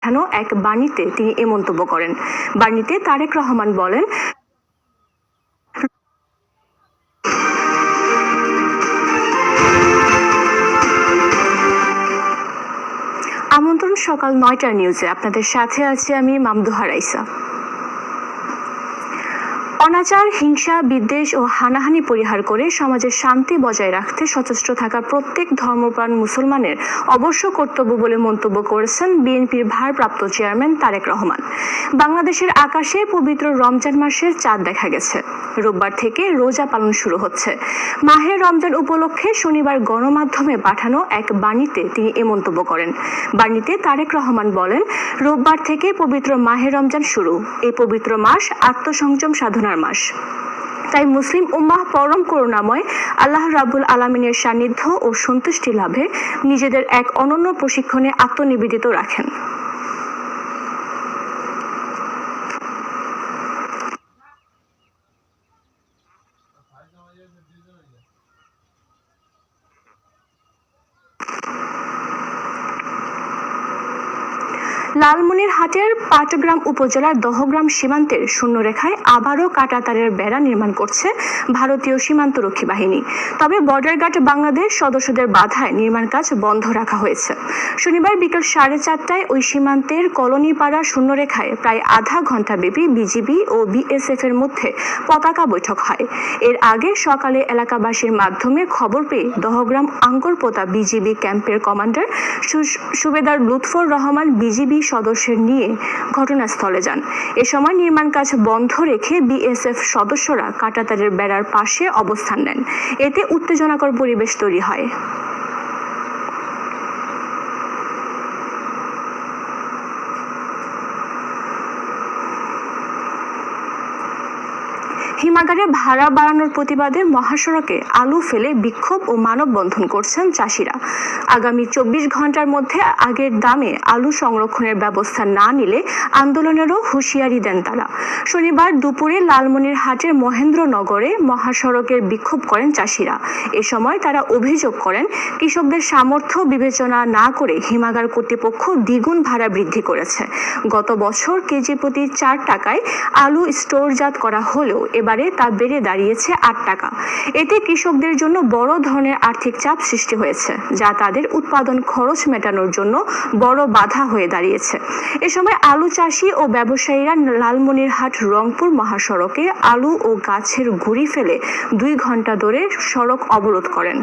পাঠানো এক বাণীতে তিনি এ মন্তব্য করেন। বাণীতে তারেক রহমান বলেন, আমন্ত্রণ সকাল ৯টার নিউজে আপনাদের সাথে আছি আমি মামদুহা রাইসা। অনাচার, হিংসা, বিদ্বেষ ও হানাহানি পরিহার করে সমাজের শান্তি বজায় রাখতে সচেষ্ট থাকা প্রত্যেক ধর্মপ্রাণ মুসলমানের অবশ্য কর্তব্য বলে মন্তব্য করেছেন বিএনপির ভারপ্রাপ্ত চেয়ারম্যান তারেক রহমান। বাংলাদেশের আকাশে পবিত্র রমজান মাসের চাঁদ দেখা গেছে। রোববার থেকে রোজা পালন শুরু হচ্ছে। মাহে রমজান উপলক্ষে শনিবার গণমাধ্যমে পাঠানো এক বাণীতে তিনি এ মন্তব্য করেন। বাণীতে তারেক রহমান বলেন, রোববার থেকে পবিত্র মাহে রমজান শুরু। এই পবিত্র মাস আত্মসংযম সাধনার মাস। তাই মুসলিম উম্মাহ পরম করুণাময় আল্লাহ রাব্বুল আলামিনের সান্নিধ্য ও সন্তুষ্টি লাভে নিজেদের এক অনন্য প্রশিক্ষণে আত্মনিবেদিত রাখেন। লালমনিরহাটের পাটগ্রাম উপজেলার দহগ্রাম সীমান্তের শূন্যরেখায় আবারও কাঁটাতারের বেড়া নির্মাণ করছে ভারতীয় সীমান্তরক্ষী বাহিনী। তবে বর্ডার গার্ড বাংলাদেশ সদস্যদের বাধায় নির্মাণ কাজ বন্ধ রাখা হয়েছে। শনিবার বিকেল 4:30টায় ওই সীমান্তের কলোনিপাড়া শূন্যরেখায় প্রায় আধা ঘন্টা ব্যাপী বিজিবি ও বিএসএফ এর মধ্যে পতাকা বৈঠক হয়। এর আগে সকালে এলাকাবাসীর মাধ্যমে খবর পেয়ে দহগ্রাম আঙ্গরপোতা বিজিবি ক্যাম্পের কমান্ডার সুবেদার লুৎফর রহমান বিজিবি সদস্যের নিয়ে ঘটনাস্থলে যান। এ সময় নির্মাণ কাজ বন্ধ রেখে বিএসএফ সদস্যরা কাঁটাতারের বেড়ার পাশে অবস্থান নেন। এতে উত্তেজনাকর পরিবেশ তৈরি হয়। হিমাগারে ভাড়া বাড়ানোর প্রতিবাদে মহাসড়কে আলু ফেলে বিক্ষোভ ও মানববন্ধন করছেন চাষিরা। আগামী 24 ঘন্টার মধ্যে আগের দামে আলু সংরক্ষণের ব্যবস্থা না নিলে আন্দোলনেরও হুঁশিয়ারি দেন তারা। শনিবার দুপুরে লালমনিরহাটের মহেন্দ্রনগরে মহাসড়কের বিক্ষোভ করেন চাষিরা। এ সময় তারা অভিযোগ করেন, কৃষকদের সামর্থ্য বিবেচনা না করে হিমাগার কর্তৃপক্ষ দ্বিগুণ ভাড়া বৃদ্ধি করেছে। গত বছর কেজি প্রতি 4 টাকায় আলু স্টোরজাত করা হলেও এবারে তা বেড়ে দাঁড়িয়েছে 8 টাকা। এতে কৃষকদের জন্য বড় ধরনের আর্থিক চাপ সৃষ্টি হয়েছে, যা তাদের উৎপাদন খরচ মেটানোর জন্য বড় বাধা হয়ে দাঁড়িয়েছে। এ সময় আলু চাষি ও ব্যবসায়ীরা লালমনিরহাট রংপুর মহাসড়কে আলু ও গাছের গুঁড়ি ফেলে 2 ঘন্টা ধরে সড়ক অবরোধ করেন।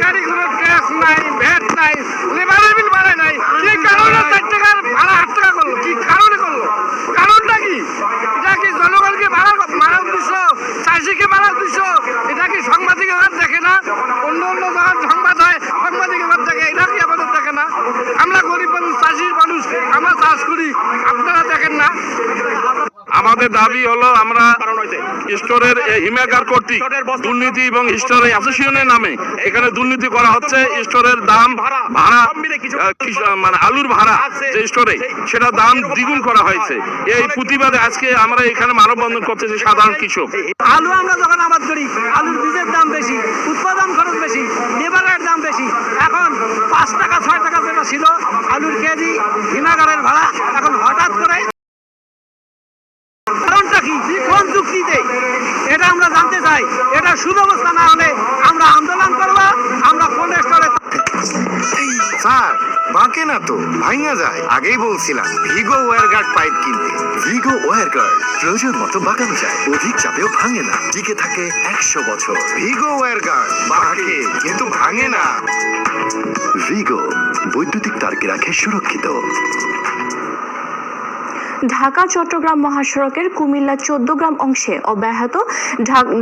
সরকারি কোনো ট্যাক্স নাই, ভ্যাট নাই, লেবারের বিল বাড়ায় নাই। কি কারণে 4 টাকার ভাড়া 8 টাকা করলো? কি কারণে করলো? কারণটা কি? এটা কি জনগণকে মারা উদ্দেশ্য, চাষিকে মারা উদ্দেশ্য? এটা কি সাংবাদিকের দেখে না? অন্য অন্য যখন সংবাদ হয় সাংবাদিকের দেখে, এটা কি আমাদের দেখে না? আমরা গরিব মানুষ, চাষির মানুষ, আমরা চাষ করি, আপনারা দেখেন না? আমাদের দাবি হলো, আমরা স্টোরের হিমাগার কর্তৃক দুর্নীতি এবং স্টোরের অ্যাসোসিয়েশনের নামে এখানে দুর্নীতি করা হচ্ছে। স্টোরের দাম ভাড়া মানে আলুর ভাড়া যে স্টোরে, সেটা দাম দ্বিগুণ করা হয়েছে। এই প্রতিবাদে আজকে আমরা এখানে মানববন্ধন করতেছি সাধারণ কৃষক। আলু আমরা যখন আবাদ করি, আলুর বীজের দাম বেশি, উৎপাদন খরচ বেশি, লেবারের দাম বেশি। এখন 5 টাকা 6 টাকা যেটা ছিল আলুর কেজি হিমাগারের ভাড়া, এখন হঠাৎ করে কারণটা কি, কোন যুক্তিতে, এটা আমরা জানতে চাই। এটা সুব্যবস্থা না হলে আমরা আন্দোলন করবো। আমরা কোন স্তরে স্যার বাঁকে না তো, ভাঙা যায়। আগেই বলছিলাম ভিগো ওয়্যার গার্ড পাইপ কিনতে। ভিগো ওয়্যার গার্ড প্রয়োজন মতো বাঁকানো যায়, অধিক চাপেও ভাঙে না, টিকে থাকে 100 বছর। ভিগো ওয়্যার গার্ড বাঁকে কিন্তু ভাঙে না। ভিগো বৈদ্যুতিক তারকে রাখে সুরক্ষিত। ঢাকা চট্টগ্রাম মহাসড়কের কুমিল্লা 14 গ্রাম অংশে অব্যাহত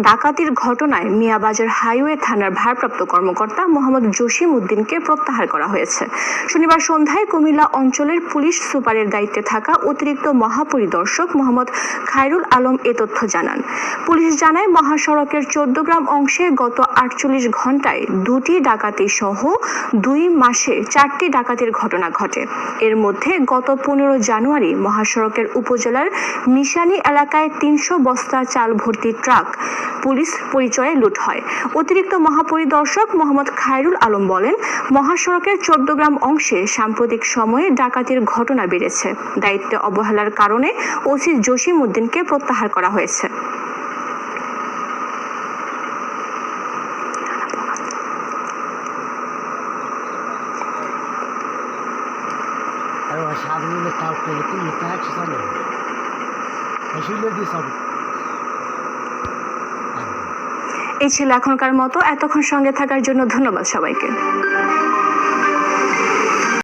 ডাকাতির ঘটনায় মিয়াবাজার হাইওয়ে থানার ভারপ্রাপ্ত কর্মকর্তা মোহাম্মদ জসিম উদ্দিনকে প্রত্যাহার করা হয়েছে। শনিবার সন্ধ্যায় কুমিল্লা অঞ্চলের পুলিশ সুপারের দায়িত্বে থাকা অতিরিক্ত মহাপরিদর্শক মোহাম্মদ খায়রুল আলম এ তথ্য জানান। পুলিশ জানায় মহাসড়কের 14 গ্রাম অংশে গত 48 ঘন্টায় 2টি ডাকাতি সহ 2 মাসে 4টি ডাকাতির ঘটনা ঘটে। এর মধ্যে গত 15 জানুয়ারি মহাসড়কের উপজেলার মিশানি এলাকায় 300 বস্তা চাল ভর্তি ট্রাক পুলিশ পরিচয়ে লুট হয়। অতিরিক্ত মহাপরিদর্শক মোহাম্মদ খায়রুল আলম বলেন, মহাসড়কের 14 গ্রাম অংশে সাম্প্রতিক সময়ে ডাকাতির ঘটনা বেড়েছে। দায়িত্বে অবহেলার কারণে ওসি জসিম উদ্দিনকে প্রত্যাহার করা হয়েছে। এই ছিল এখনকার মতো। এতক্ষণ সঙ্গে থাকার জন্য ধন্যবাদ সবাইকে।